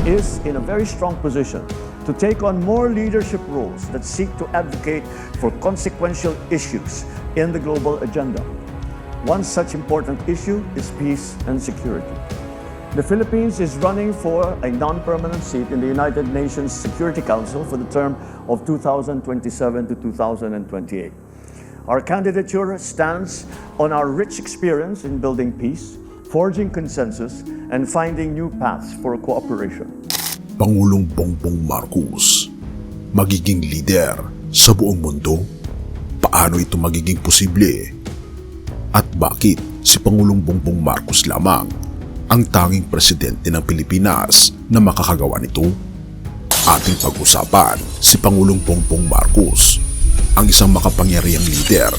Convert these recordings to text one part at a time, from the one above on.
is in a very strong position to take on more leadership roles that seek to advocate for consequential issues in the global agenda. One such important issue is peace and security. The Philippines is running for a non-permanent seat in the United Nations Security Council for the term of 2027 to 2028. Our candidature stands on our rich experience in building peace, forging consensus, and finding new paths for cooperation. Pangulong Bongbong Marcos, magiging lider sa buong mundo? Paano ito magiging posible? At bakit si Pangulong Bongbong Marcos lamang ang tanging presidente ng Pilipinas na makakagawa nito? Ating pag-usapan si Pangulong Bongbong Marcos, ang isang makapangyarihang lider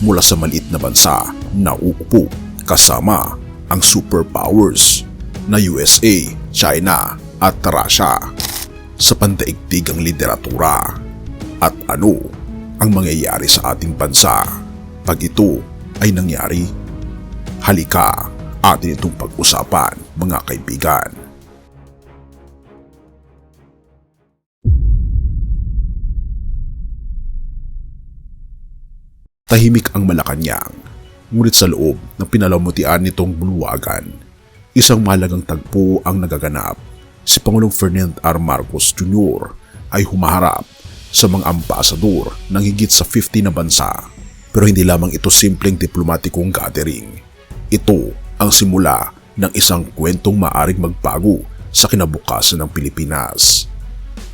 mula sa maliit na bansa na uupo kasama ang superpowers na USA, China at Russia sa pandaigdigang lideratura. At ano ang mangyayari sa ating bansa pag ito ay nangyari? Halika, atin itong pag-usapan, mga kaibigan. Tahimik ang Malacanang, ngunit sa loob ng pinalamutian nitong bulwagan, isang mahalagang tagpo ang nagaganap. Si Pangulong Ferdinand R. Marcos Jr. ay humaharap sa mga ambasador ng higit sa 50 na bansa. Pero hindi lamang ito simpleng diplomatikong gathering. Ito ang simula ng isang kwentong maaring magbago sa kinabukasan ng Pilipinas.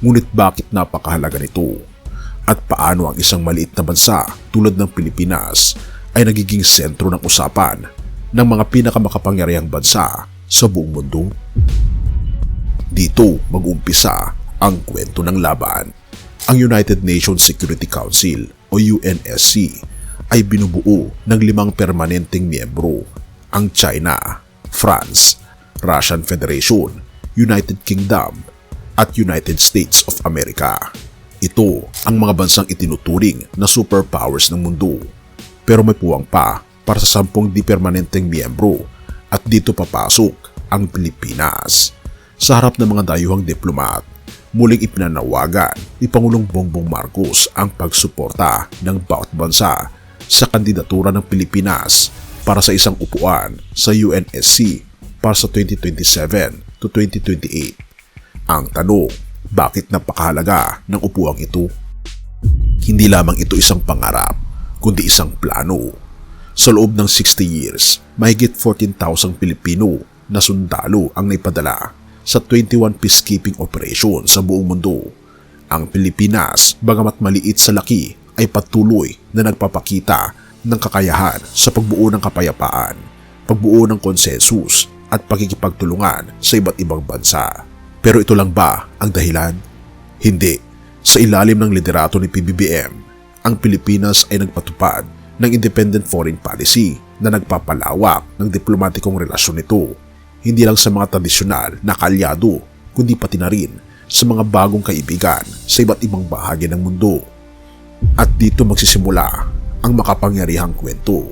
Ngunit bakit napakahalaga nito? At paano ang isang maliit na bansa tulad ng Pilipinas ay nagiging sentro ng usapan ng mga pinakamakapangyarihang bansa sa buong mundo? Dito mag-umpisa ang kwento ng laban. Ang United Nations Security Council o UNSC ay binubuo ng 5 permanenteng miyembro: ang China, France, Russian Federation, United Kingdom at United States of America. Ito ang mga bansang itinuturing na superpowers ng mundo. Pero may puwang pa para sa 10 di-permanenteng miyembro at dito papasok ang Pilipinas. Sa harap ng mga dayuhang diplomat, muling ipinanawagan ni Pangulong Bongbong Marcos ang pagsuporta ng bawat bansa sa kandidatura ng Pilipinas para sa isang upuan sa UNSC para sa 2027 to 2028. Ang tanong, bakit napakahalaga ng upuang ito? Hindi lamang ito isang pangarap, kundi isang plano. Sa loob ng 60 years, mahigit 14,000 Pilipino na sundalo ang naipadala sa 21 peacekeeping operation sa buong mundo. Ang Pilipinas, bagamat maliit sa laki, ay patuloy na nagpapakita ng kakayahan sa pagbuo ng kapayapaan, pagbuo ng konsensus at pagkikipagtulungan sa iba't ibang bansa. Pero ito lang ba ang dahilan? Hindi. Sa ilalim ng liderato ni PBBM, ang Pilipinas ay nagpatupad ng independent foreign policy na nagpapalawak ng diplomatikong relasyon nito, hindi lang sa mga tradisyonal na kalyado, kundi pati na rin sa mga bagong kaibigan sa iba't ibang bahagi ng mundo. At dito magsisimula ang makapangyarihang kwento.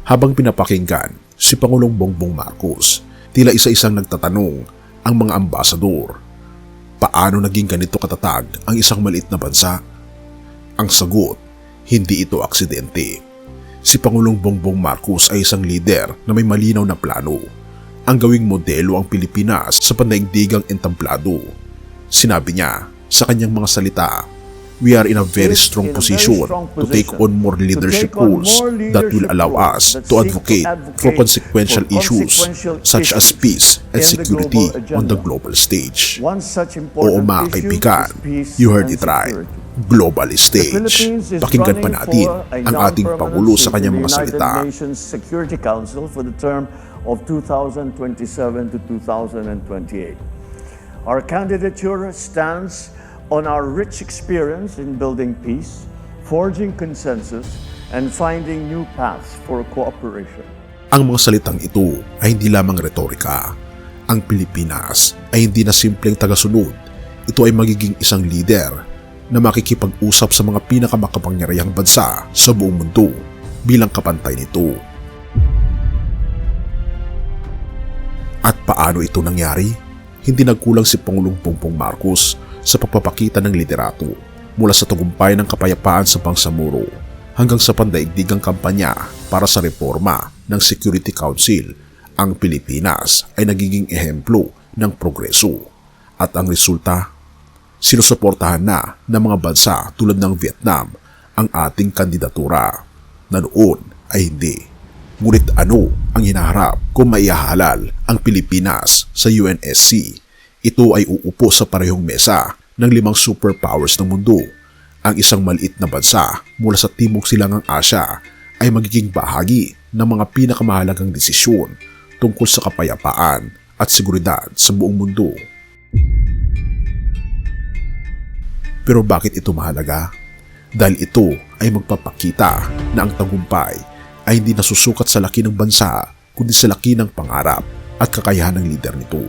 Habang pinapakinggan si Pangulong Bongbong Marcos, tila isa-isang nagtatanong ang mga ambasador, paano naging ganito katatag ang isang maliit na bansa? Ang sagot, hindi ito aksidente. Si Pangulong Bongbong Marcos ay isang lider na may malinaw na plano. Ang gawing modelo ang Pilipinas sa pandaigdigang entamplado. Sinabi niya sa kanyang mga salita, "We are in a very strong position to take on more leadership roles that will allow us to advocate for consequential issues such as peace and security on the global stage." Oo mga kaibigan, you heard it right. Global stage. Pakinggan pa natin ang ating Pangulo sa kanyang mga salita. Security Council for the term of 2027 to 2028. Our candidature stands on our rich experience in building peace, forging consensus, and finding new paths for cooperation. Ang mga salitang ito ay hindi lamang retorika. Ang Pilipinas ay hindi na simpleng tagasunod. Ito ay magiging isang lider na makikipag-usap sa mga pinakamakapangyarihang bansa sa buong mundo bilang kapantay nito. At paano ito nangyari? hindi nagkulang si Pangulong Bongbong Marcos sa pagpapakita ng liderato mula sa tagumpay ng kapayapaan sa Bangsamoro hanggang sa pandaigdigang kampanya para sa reforma ng Security Council. Ang Pilipinas ay nagiging ehemplo ng progreso at ang resulta, sinusuportahan na ng mga bansa tulad ng Vietnam ang ating kandidatura na noon ay hindi. Ngunit ano ang hinaharap kung maihahalal ang Pilipinas sa UNSC? Ito ay uupo sa parehong mesa ng 5 superpowers ng mundo. Ang isang maliit na bansa mula sa Timog Silangang Asya ay magiging bahagi ng mga pinakamahalagang desisyon tungkol sa kapayapaan at seguridad sa buong mundo. Pero bakit ito mahalaga? Dahil ito ay magpapakita na ang tagumpay ay hindi nasusukat sa laki ng bansa kundi sa laki ng pangarap at kakayahan ng lider nito.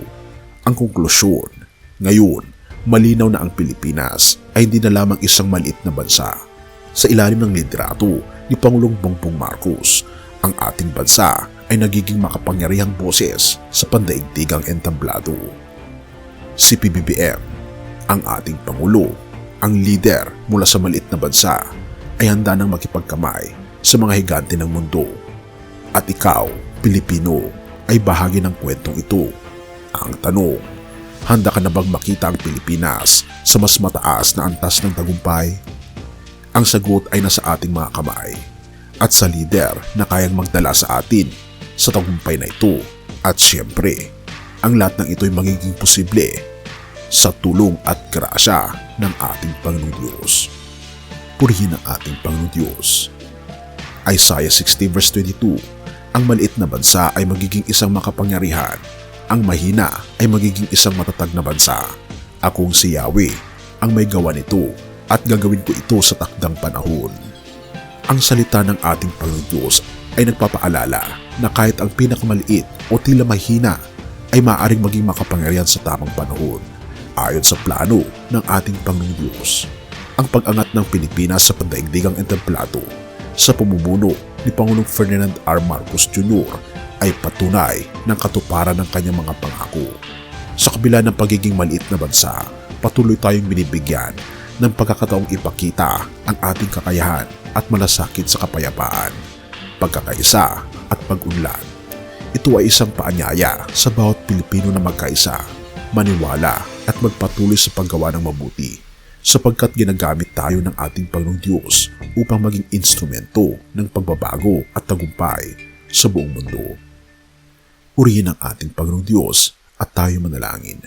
Ang konklusyon, ngayon, malinaw na ang Pilipinas ay hindi na lamang isang maliit na bansa. Sa ilalim ng liderato ni Pangulong Bongbong Marcos, ang ating bansa ay nagiging makapangyarihang boses sa pandaigdigang entablado. Si PBBM, ang ating Pangulo, ang lider mula sa maliit na bansa, ay handa nang makipagkamay sa mga higante ng mundo. At ikaw, Pilipino, ay bahagi ng kwentong ito. Ang tanong, handa ka na bang makita ang Pilipinas sa mas mataas na antas ng tagumpay? Ang sagot ay nasa ating mga kamay at sa lider na kayang magdala sa atin sa tagumpay na ito. At siyempre, ang lahat ng ito ay magiging posible sa tulong at grasya ng ating Panginoong Diyos. Purihin ang ating Panginoong Diyos. Isaiah 60 verse 22, ang maliit na bansa ay magiging isang makapangyarihan. Ang mahina ay magiging isang matatag na bansa. Akong si Yahweh ang may gawa nito at gagawin ko ito sa takdang panahon. Ang salita ng ating Panginoong Diyos ay nagpapaalala na kahit ang pinakamaliit o tila mahina ay maaaring maging makapangyarihan sa tamang panahon ayon sa plano ng ating Panginoong Diyos. Ang pag-angat ng Pilipinas sa pandaigdigang entablado sa pamumuno ni Pangulong Ferdinand R. Marcos Jr. ay patunay ng katuparan ng kanyang mga pangako. Sa kabila ng pagiging maliit na bansa, patuloy tayong binibigyan ng pagkakataong ipakita ang ating kakayahan at malasakit sa kapayapaan, pagkakaisa at pag-unlad. Ito ay isang paanyaya sa bawat Pilipino na magkaisa, maniwala at magpatuloy sa paggawa ng mabuti, sapagkat ginagamit tayo ng ating Panginoong Diyos upang maging instrumento ng pagbabago at tagumpay sa buong mundo. Purihin ang ating Panginoong Diyos at tayo manalangin.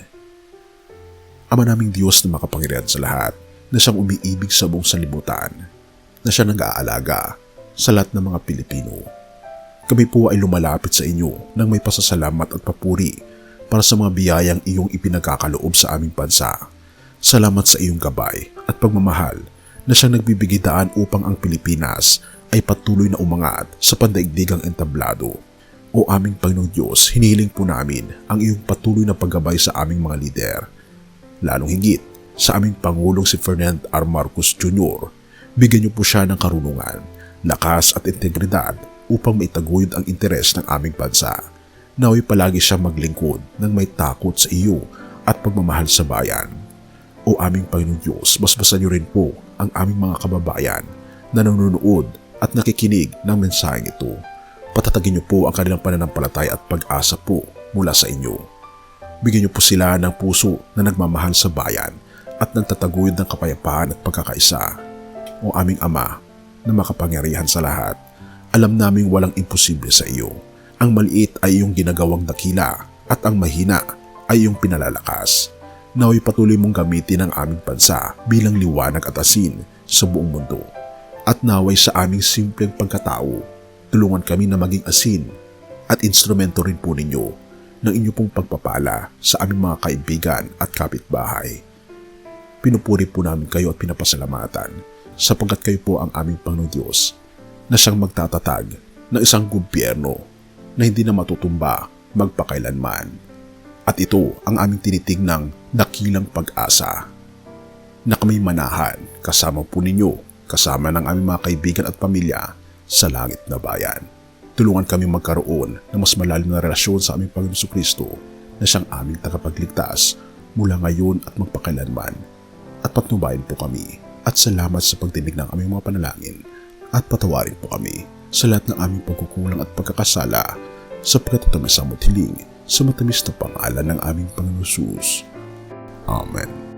Ama naming Diyos na makapangyarihan sa lahat, na siyang umiibig sa buong sanlibutan, na siya nag-aalaga sa lahat ng mga Pilipino. Kami po ay lumalapit sa inyo ng may pasasalamat at papuri para sa mga biyayang iyong ipinagkakaloob sa aming bansa. Salamat sa iyong gabay at pagmamahal na siyang nagbibigay daan upang ang Pilipinas ay patuloy na umangat sa pandaigdigang entablado. O aming Panginoong Diyos, hinihiling po namin ang iyong patuloy na paggabay sa aming mga lider, lalong higit sa aming Pangulong si Ferdinand R. Marcos Jr. Bigyan niyo po siya ng karunungan, lakas at integridad upang maitaguyod ang interes ng aming bansa. Naway palagi siyang maglingkod ng may takot sa iyo at pagmamahal sa bayan. O aming Panginoong Diyos, basbasan niyo rin po ang aming mga kababayan na nanonood at nakikinig ng mensaheng ito. Patatagin niyo po ang kanilang pananampalataya at pag-asa po mula sa inyo. Bigyan niyo po sila ng puso na nagmamahal sa bayan at nagtataguyod ng kapayapaan at pagkakaisa. O aming Ama na makapangyarihan sa lahat, alam naming walang imposible sa iyo. Ang maliit ay iyong ginagawang dakila at ang mahina ay iyong pinalalakas. Naway patuloy mong gamitin ang aming bansa bilang liwanag at asin sa buong mundo. At naway sa aming simpleng pagkatao, tulungan kami na maging asin at instrumento rin po ninyo ng inyong pong pagpapala sa aming mga kaibigan at kapitbahay. Pinupuri po namin kayo at pinapasalamatan sapagkat kayo po ang aming Panginoong Diyos na siyang magtatatag ng isang gobyerno na hindi na matutumba magpakailanman. At ito ang aming tinitignang dakilang pag-asa na kami manahan kasama po ninyo, kasama ng aming mga kaibigan at pamilya sa langit na bayan. Tulungan kami magkaroon ng mas malalim na relasyon sa aming Panginoon Jesucristo na siyang aming tagapagligtas mula ngayon at magpakailanman. At patnubayan po kami at salamat sa pagdinig ng aming mga panalangin at patawarin po kami sa lahat ng aming pagkukulang at pagkakasala sapagkat ito may samot hiling sa matamis na pangalan ng aming Panginoon Jesus. Amen.